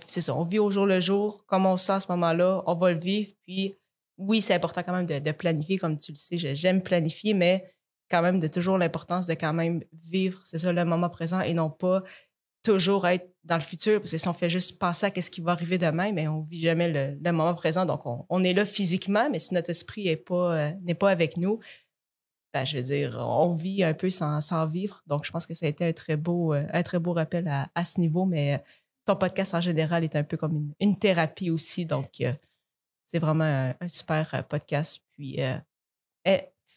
c'est ça, on vit au jour le jour, comme on se sent à ce moment-là, on va le vivre. Puis oui, c'est important quand même de planifier, comme tu le sais, j'aime planifier, mais quand même de toujours l'importance de quand même vivre, c'est ça, le moment présent et non pas toujours être dans le futur, parce que si on fait juste penser à ce qui va arriver demain, mais on vit jamais le moment présent. Donc, on est là physiquement, mais si notre esprit n'est pas avec nous, ben, je veux dire, on vit un peu sans vivre. Donc, je pense que ça a été un très beau rappel à ce niveau, mais ton podcast en général est un peu comme une thérapie aussi. Donc, c'est vraiment un super podcast, puis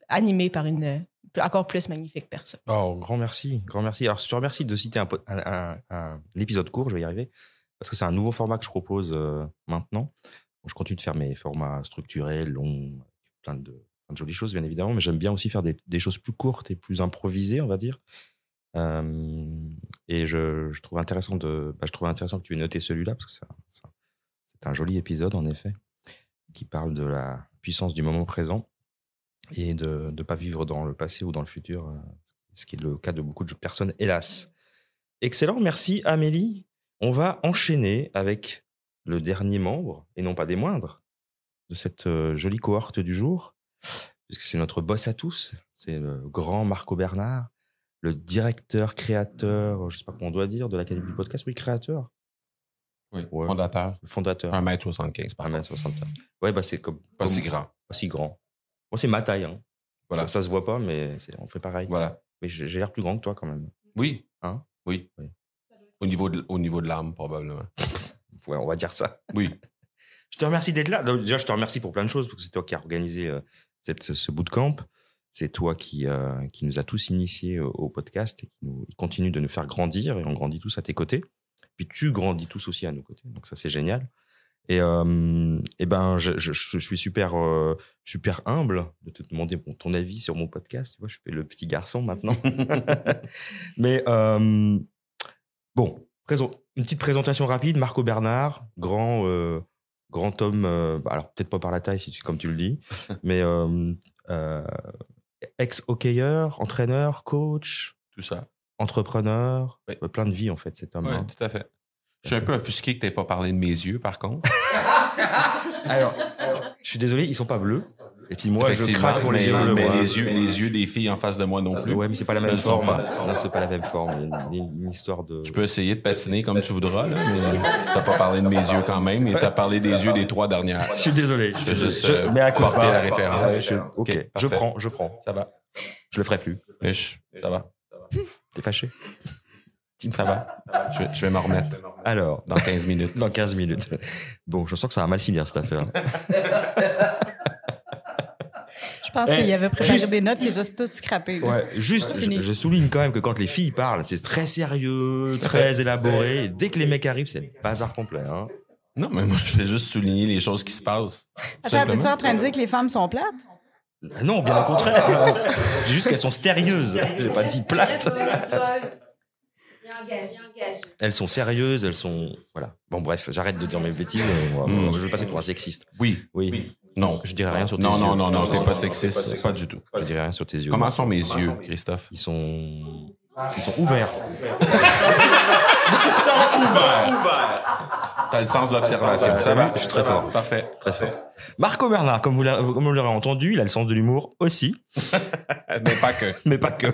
animé par une encore plus magnifique personne. Oh, grand merci, grand merci. Alors, je te remercie de citer un épisode court, je vais y arriver, parce que c'est un nouveau format que je propose maintenant. Je continue de faire mes formats structurés, longs, plein de jolies choses, bien évidemment, mais j'aime bien aussi faire des choses plus courtes et plus improvisées, on va dire. Et je trouve intéressant que tu aies noté celui-là, parce que c'est un joli épisode, en effet, qui parle de la puissance du moment présent et de ne pas vivre dans le passé ou dans le futur, ce qui est le cas de beaucoup de personnes, hélas. Excellent, merci Amélie. On va enchaîner avec le dernier membre, et non pas des moindres, de cette jolie cohorte du jour, puisque c'est notre boss à tous, c'est le grand Marco Bernard, le directeur, créateur, je ne sais pas comment on doit dire, de l'Académie du podcast, oui, créateur. Oui, Ouais. Fondateur. 1m75, par contre. 1m75. Ouais, bah c'est Pas si grand. Pas si grand. Moi, c'est ma taille. Hein. Voilà. Ça se voit pas, mais on fait pareil. Voilà. Mais j'ai l'air plus grand que toi, quand même. Oui. Hein? Oui. Oui. Au niveau de l'arme, probablement. Ouais, on va dire ça. Oui. Je te remercie d'être là. Déjà, je te remercie pour plein de choses, parce que c'est toi qui as organisé ce bootcamp. C'est toi qui nous a tous initiés au podcast et qui continue de nous faire grandir, et on grandit tous à tes côtés. Puis tu grandis tous aussi à nos côtés, donc ça c'est génial. Et ben je suis super humble de te demander ton avis sur mon podcast. Tu vois, je fais le petit garçon maintenant. Mais bon, une petite présentation rapide. Marco Bernard, grand homme. Alors peut-être pas par la taille, comme tu le dis, mais ex-hockeyeur, entraîneur, coach, tout ça. Entrepreneur, oui. Plein de vie en fait, cet homme. Oui, tout à fait. Je suis un peu offusqué que tu n'aies pas parlé de mes yeux, par contre. Alors, je suis désolé, ils sont pas bleus. Et puis moi, je Effectivement, craque pour les yeux bleus. mais moi. les yeux des filles en face de moi non plus. Ouais, mais c'est pas la même Ne le sont forme. pas. Non, c'est pas la même forme. Il y a une histoire de. Tu peux essayer de patiner comme tu voudras, là, mais t'as pas parlé de mes yeux quand même, et t'as parlé des yeux des 3 dernières. Je suis désolé. Je vais juste mais à porter culpa. la référence. Ouais, ok, je parfait. prends. Ça va. Je le ferai plus. Ça va. T'es fâché? Ça va. Je vais m'en remettre Alors, dans 15 minutes. dans 15 minutes. Bon, je sens que ça va mal finir cette affaire. Je pense qu'il y avait préparé des notes, les a toutes scrappées. Ouais, juste, je souligne quand même que quand les filles parlent, c'est très sérieux, très élaboré. Et dès que les mecs arrivent, c'est bazar complet. Hein. Non, mais moi, je fais juste souligner les choses qui se passent. Attends, t'es-tu en train de dire que les femmes sont plates? Non, bien au contraire. J'ai juste qu'elles sont stérieuses. J'ai pas dit plates. Elles sont sérieuses, elles sont... Voilà. Bon, bref, j'arrête de dire mes bêtises. Je vais passer pour un sexiste. Oui. Non. Je dirais rien sur tes Non, yeux. non, t'es pas sexiste, pas du tout. Je dirais rien sur tes yeux. Comment sont mes yeux, Christophe? Ils sont ouverts. Ils sont ouverts. T'as le sens de l'observation. Ça va? Je suis très fort. Parfait. Très fort. Marco Bernard, comme vous l'aurez entendu, il a le sens de l'humour aussi. Mais pas que. Mais pas que.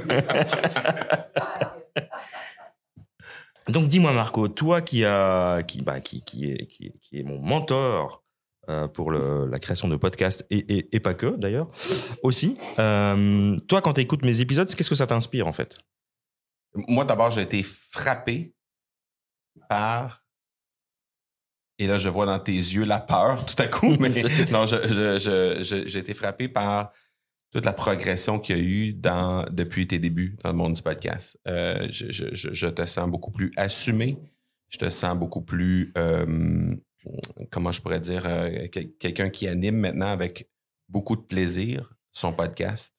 Donc dis-moi Marco, toi qui est mon mentor pour la création de podcasts et pas que d'ailleurs aussi, toi quand tu écoutes mes épisodes, qu'est-ce que ça t'inspire en fait? Moi d'abord j'ai été frappé par, et là je vois dans tes yeux la peur tout à coup, mais non, j'ai été frappé par toute la progression qu'il y a eu depuis tes débuts dans le monde du podcast. Je te sens beaucoup plus assumé. Je te sens beaucoup plus, comment je pourrais dire, quelqu'un qui anime maintenant avec beaucoup de plaisir son podcast,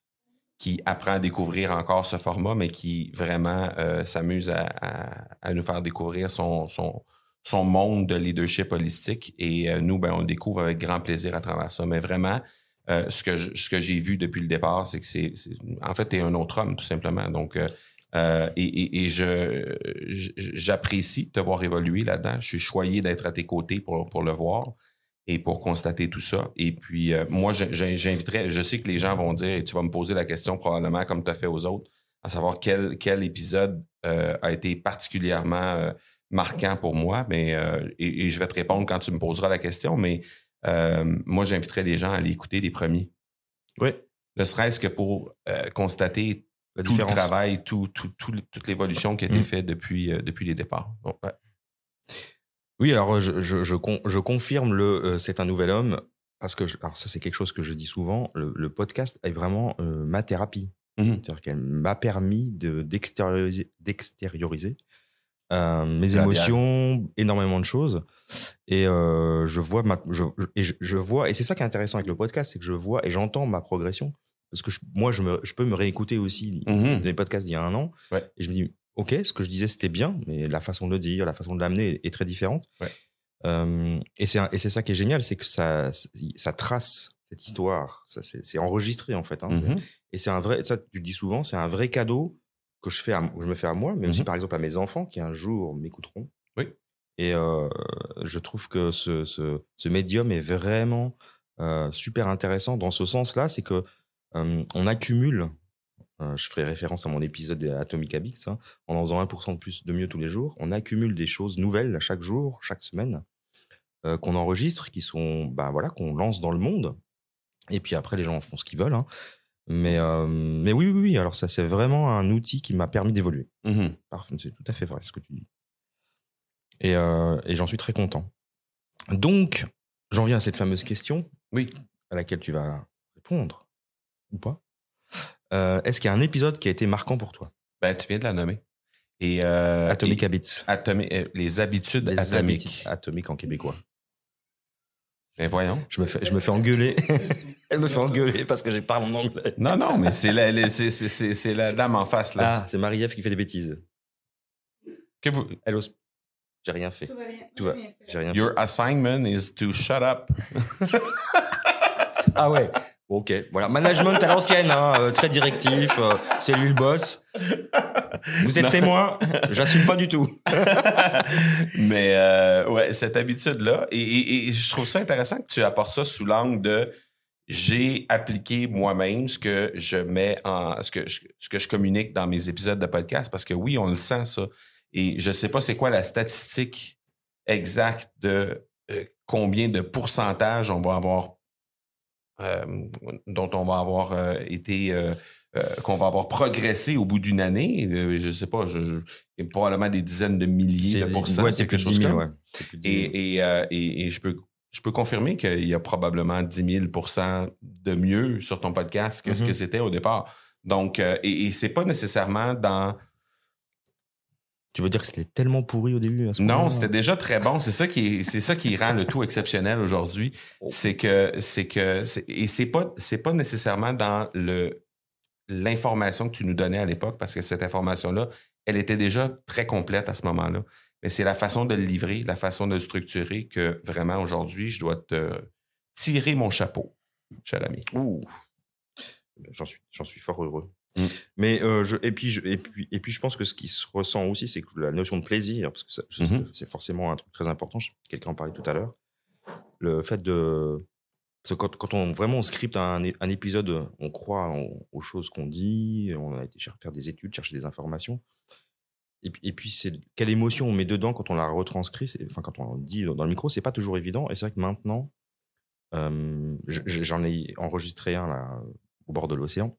qui apprend à découvrir encore ce format, mais qui vraiment s'amuse à nous faire découvrir son monde de leadership holistique. Et nous, on le découvre avec grand plaisir à travers ça. Mais vraiment, ce que j'ai vu depuis le départ, c'est que en fait, t'es un autre homme, tout simplement. Donc, j'apprécie de te voir évoluer là-dedans. Je suis choyé d'être à tes côtés pour le voir et pour constater tout ça. Et puis, moi, j'inviterais, je sais que les gens vont dire, et tu vas me poser la question probablement comme tu as fait aux autres, à savoir quel épisode a été particulièrement marquant pour moi. Mais, et je vais te répondre quand tu me poseras la question, mais moi, j'inviterais les gens à aller écouter les premiers. Oui. Ne serait-ce que pour constater tout le travail, toute l'évolution qui a été faite depuis les départs. Donc, ouais. Oui, alors je confirme c'est un nouvel homme, parce que alors ça c'est quelque chose que je dis souvent, le podcast est vraiment ma thérapie. C'est-à-dire qu'elle m'a permis d'extérioriser mes émotions, énormément de choses. Et je vois, et c'est ça qui est intéressant avec le podcast, c'est que je vois et j'entends ma progression. Parce que moi, je peux me réécouter aussi des podcasts d'il y a 1 an. Ouais. Et je me dis, OK, ce que je disais, c'était bien, mais la façon de le dire, la façon de l'amener est très différente. Ouais. Et c'est ça qui est génial, c'est que ça trace cette histoire. C'est enregistré, en fait. Hein. Et c'est un vrai, ça, tu le dis souvent, c'est un vrai cadeau que je me fais à moi, mais aussi, par exemple, à mes enfants qui un jour m'écouteront. Oui. Et je trouve que ce médium est vraiment super intéressant dans ce sens-là, c'est que on accumule, je ferai référence à mon épisode Atomic Habits, hein, en faisant 1% de mieux tous les jours, on accumule des choses nouvelles chaque jour, chaque semaine, qu'on enregistre, qu'on lance dans le monde, et puis après les gens en font ce qu'ils veulent. Hein. Mais oui, alors ça c'est vraiment un outil qui m'a permis d'évoluer. C'est tout à fait vrai ce que tu dis. Et j'en suis très content. Donc, j'en viens à cette fameuse question, à laquelle tu vas répondre. Ou pas. Est-ce qu'il y a un épisode qui a été marquant pour toi? Tu viens de la nommer. Et, Atomic Habits. Les habitudes atomiques. Atomiques en québécois. Mais voyons. Je me fais engueuler. Elle me fait engueuler parce que j'ai parlé en anglais. Non, mais c'est la dame en face, là. Ah, c'est Marie-Ève qui fait des bêtises. Elle ose. J'ai rien fait. Tout va bien. J'ai rien Your assignment is to shut up. Ah ouais. Ok, voilà. Management à l'ancienne, hein, très directif. C'est lui le boss. Vous êtes témoin. J'assume pas du tout. Mais ouais, cette habitude-là. Et je trouve ça intéressant que tu apportes ça sous l'angle de j'ai appliqué moi-même ce que je mets ce que je communique dans mes épisodes de podcast, parce que oui, on le sent, ça. Et je sais pas c'est quoi la statistique exacte de combien de pourcentage on va avoir, dont on va avoir qu'on va avoir progressé au bout d'une année. Je sais pas, il y a probablement des dizaines de milliers de pourcents. Ouais, c'est quelque chose comme. Ouais. Et je peux confirmer qu'il y a probablement 10 000 % de mieux sur ton podcast que ce que c'était au départ. Donc, et c'est pas nécessairement dans... Tu veux dire que c'était tellement pourri au début? Non, c'était déjà très bon. C'est ça qui rend le tout exceptionnel aujourd'hui. C'est pas nécessairement dans l'information que tu nous donnais à l'époque, parce que cette information-là, elle était déjà très complète à ce moment-là. Mais c'est la façon de le livrer, la façon de le structurer que vraiment aujourd'hui, je dois te tirer mon chapeau, cher ami. Ouh. J'en suis fort heureux. Mais et puis je pense que ce qui se ressent aussi, c'est que la notion de plaisir, parce que c'est forcément un truc très important. Quelqu'un en parlait tout à l'heure. Le fait de... Parce que quand on scripte un épisode, on croit aux choses qu'on dit, on a été faire des études, chercher des informations. Et puis, c'est quelle émotion on met dedans quand on la retranscrit, quand on dit dans le micro, c'est pas toujours évident. Et c'est vrai que maintenant, j'en ai enregistré un là, au bord de l'océan.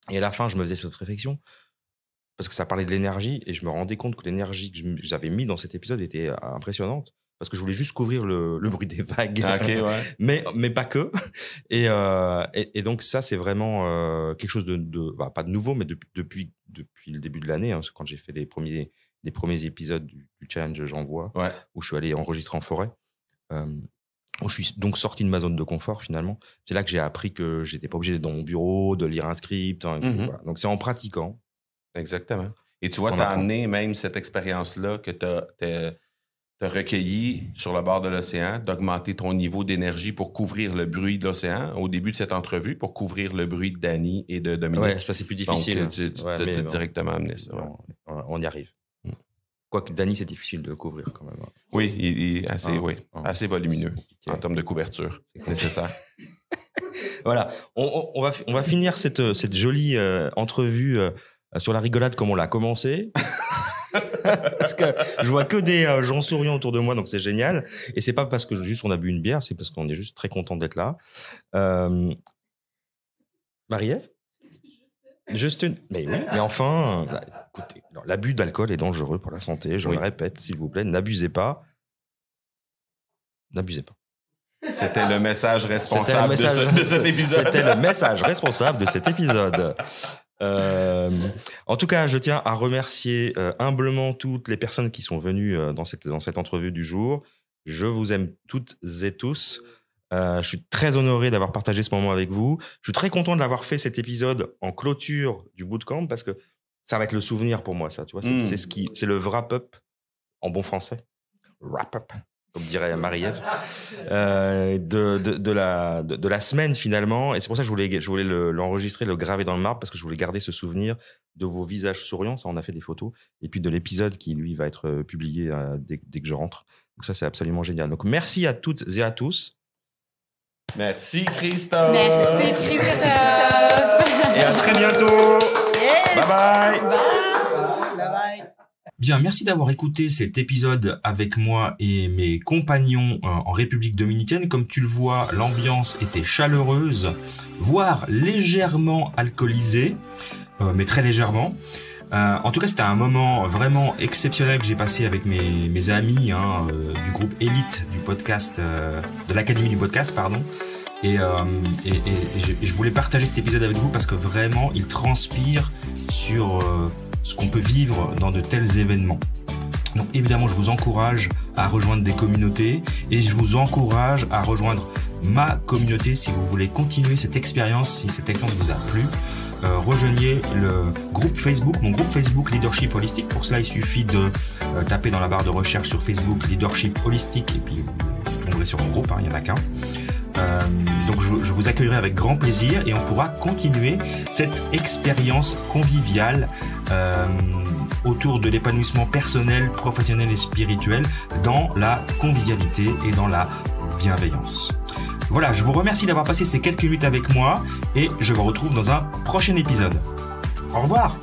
Et à la fin, je me faisais cette réflexion, parce que ça parlait de l'énergie, et je me rendais compte que l'énergie que j'avais mis dans cet épisode était impressionnante, parce que je voulais juste couvrir le bruit des vagues. Okay, ouais. mais pas que. Et donc ça, c'est vraiment quelque chose pas de nouveau, mais depuis le début de l'année, hein, quand j'ai fait les premiers épisodes du challenge J'envoie, où je suis allé enregistrer en forêt, où je suis donc sorti de ma zone de confort finalement. C'est là que j'ai appris que j'étais pas obligé d'être dans mon bureau, de lire un script. Hein, voilà. Donc c'est en pratiquant. Exactement. Et tu vois, tu as amené même cette expérience-là que tu as recueilli sur le bord de l'océan, d'augmenter ton niveau d'énergie pour couvrir le bruit de l'océan au début de cette entrevue, pour couvrir le bruit de Dany et de Dominique. Ouais, ça c'est plus difficile. Donc, tu t'as directement amené ça. Ouais. On y arrive. Quoique Dany, c'est difficile de le couvrir quand même. Oui, il est assez volumineux en termes de couverture nécessaire. Voilà, on va finir cette jolie entrevue sur la rigolade comme on l'a commencé. Parce que je vois que des gens souriants autour de moi, donc c'est génial. Et c'est pas parce que juste on a bu une bière, c'est parce qu'on est juste très content d'être là. Marie-Ève ? Juste une. Mais oui, mais enfin, écoutez, l'abus d'alcool est dangereux pour la santé. Je le répète, s'il vous plaît, n'abusez pas. N'abusez pas. C'était le message responsable de cet épisode. C'était le message responsable de cet épisode. En tout cas, je tiens à remercier humblement toutes les personnes qui sont venues dans cette entrevue du jour. Je vous aime toutes et tous. Je suis très honoré d'avoir partagé ce moment avec vous. Je suis très content de l'avoir fait cet épisode en clôture du bootcamp, parce que ça va être le souvenir pour moi, ça. Tu vois, c'est le wrap-up en bon français. Wrap-up, comme dirait Marie-Ève, de la semaine finalement. Et c'est pour ça que je voulais l'enregistrer, le graver dans le marbre, parce que je voulais garder ce souvenir de vos visages souriants. Ça, on a fait des photos. Et puis de l'épisode qui, lui, va être publié dès que je rentre. Donc ça, c'est absolument génial. Donc merci à toutes et à tous. Merci Christophe. Merci Christophe. Et à très bientôt. Yes. Bye bye. Bye. Bye bye. Bien, merci d'avoir écouté cet épisode avec moi et mes compagnons en République dominicaine. Comme tu le vois, l'ambiance était chaleureuse, voire légèrement alcoolisée, mais très légèrement. En tout cas, c'était un moment vraiment exceptionnel que j'ai passé avec mes amis du groupe Élite du podcast, de l'Académie du podcast, pardon. Et je voulais partager cet épisode avec vous parce que vraiment, il transpire sur ce qu'on peut vivre dans de tels événements. Donc évidemment, je vous encourage à rejoindre des communautés et je vous encourage à rejoindre ma communauté si vous voulez continuer cette expérience, si cette expérience vous a plu. Rejoignez le groupe Facebook, mon groupe Facebook Leadership Holistique. Pour cela, il suffit de taper dans la barre de recherche sur Facebook Leadership Holistique et puis vous tomberez sur mon groupe, il n'y en a qu'un. Donc je vous accueillerai avec grand plaisir et on pourra continuer cette expérience conviviale autour de l'épanouissement personnel, professionnel et spirituel dans la convivialité et dans la bienveillance. Voilà, je vous remercie d'avoir passé ces quelques minutes avec moi et je vous retrouve dans un prochain épisode. Au revoir.